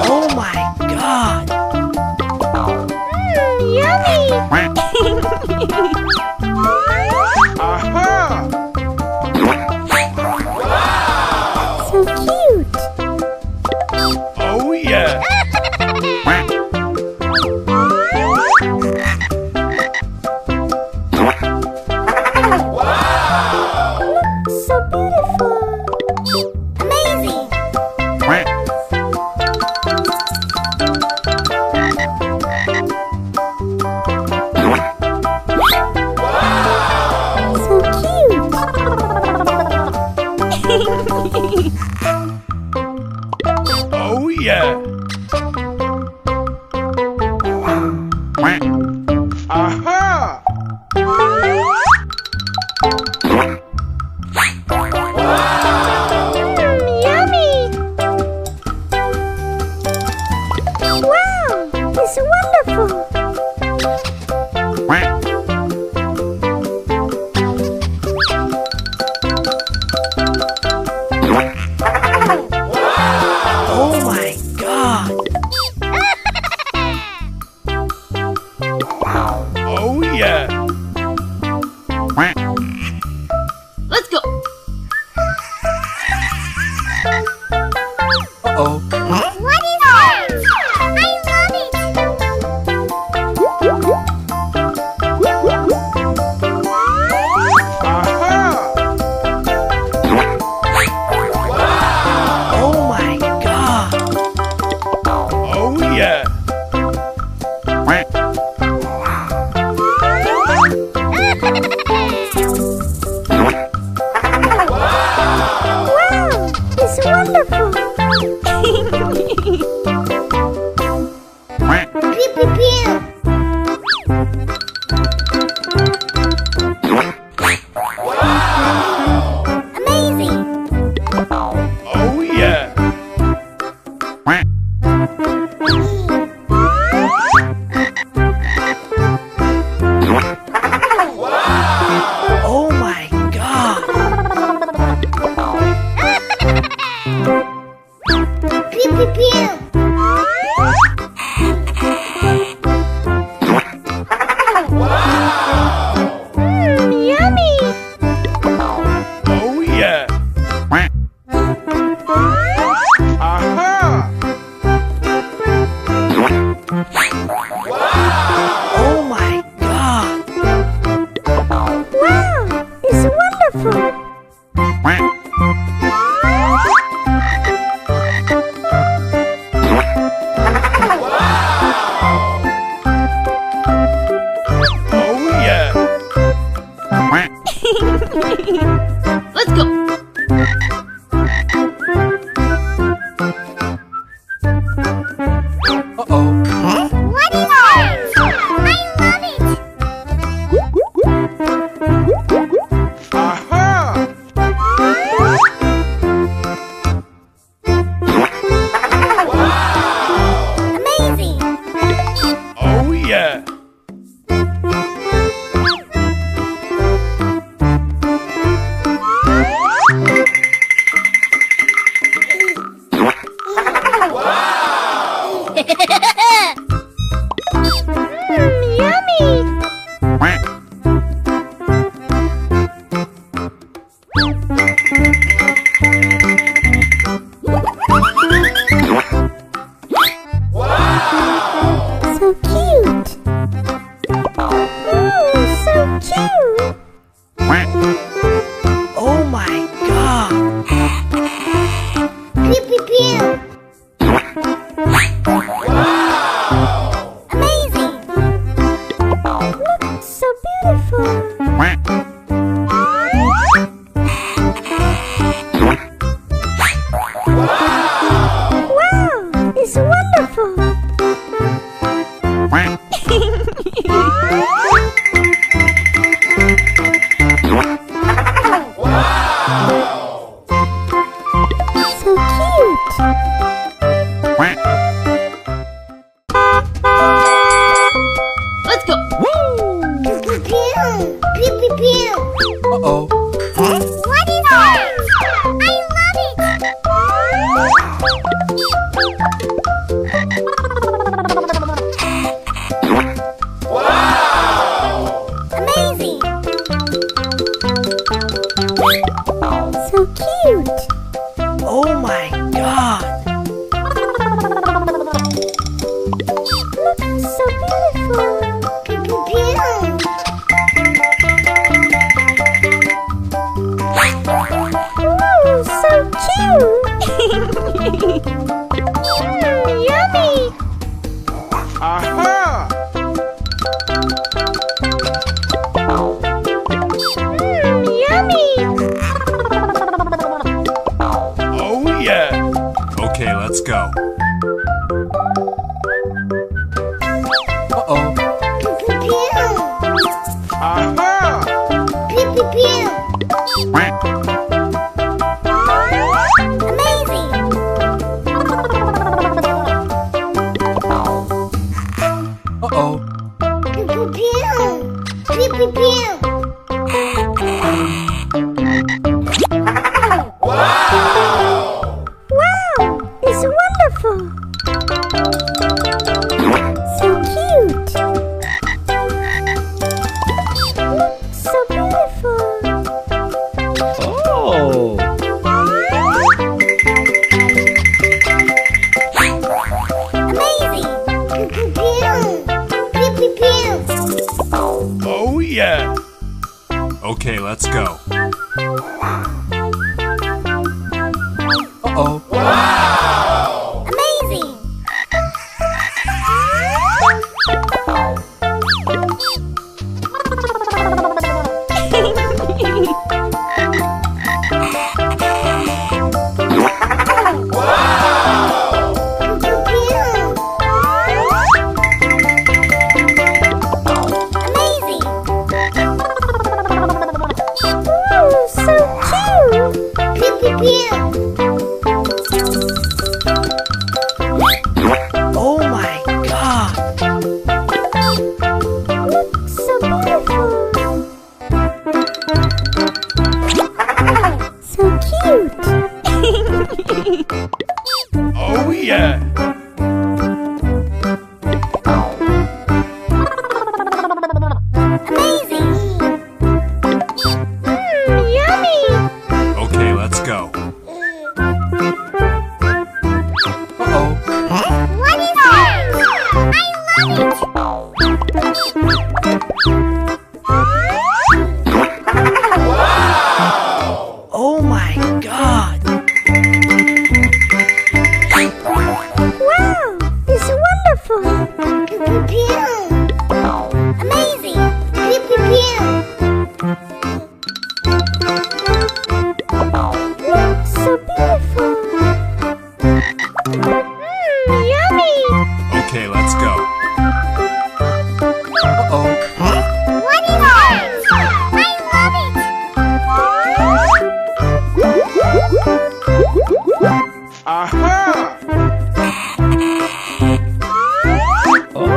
Oh my God! Yummy! Aha! So cute! Oh yeah! So beautiful! Amazing! So cute! Oh yeah! Aha! Yummy! Wow! It's wonderful! Oh my God! Oh yeah! Let's go. Uh-oh. What is that? I love it! Aha! Oh my God! Oh yeah! Wow! It's wonderful! Pew pew pew! Amazing! Oh yeah! Oh my God! Pew pew pew! Yummy! Oh yeah! Aha! Oh my God! Wow! It's wonderful! Oh yeah! Let's go. Oh my god! So beautiful. Ooh, so cute. Yummy. Aha! Yummy. Oh yeah! Okay, let's go. Uh-oh. Aha! Uh-oh. Wow, it's wonderful. So cute. So beautiful. Oh! Oh yeah! Okay, let's go. Uh-oh. Amazing. Ooh, so cute. Oh my god! So beautiful. So cute. Oh yeah! Amazing. Yummy. Okay, let's go. Uh-oh. What is it? I love Oh my god! it. Wow, it's wonderful. Amazing. So beautiful. Yummy. Okay, let's go. Uh-oh. What is it? I love it. Aha! Oh!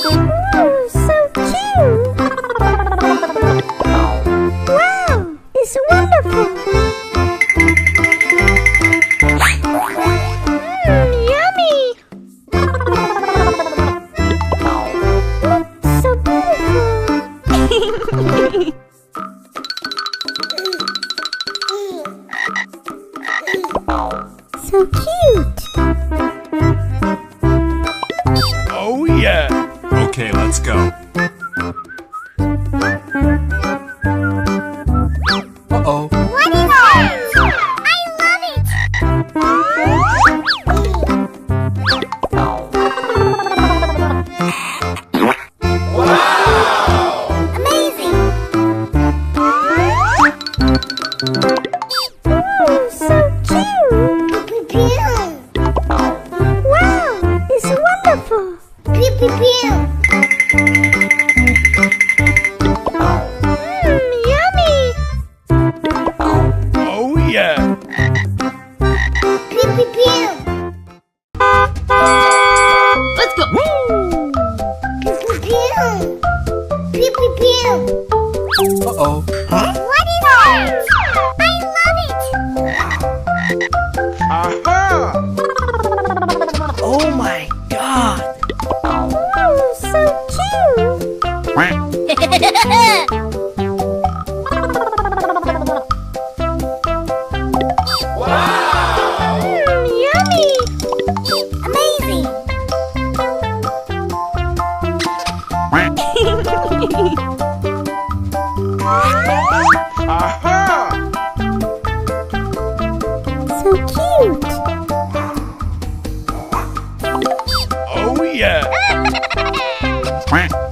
Ooh, so cute. Wow, it's wonderful. Yummy. So beautiful. So cute. Oh yeah! Okay, let's go. Uh-oh. What is it? I love it. Amazing. Ooh, so cute. Wow, it's wonderful. Yummy. Oh yeah! Let's go. Uh-oh. What is it? I love it. Aha! Oh my god! Ooh, so So cute. Oh yeah. Quack.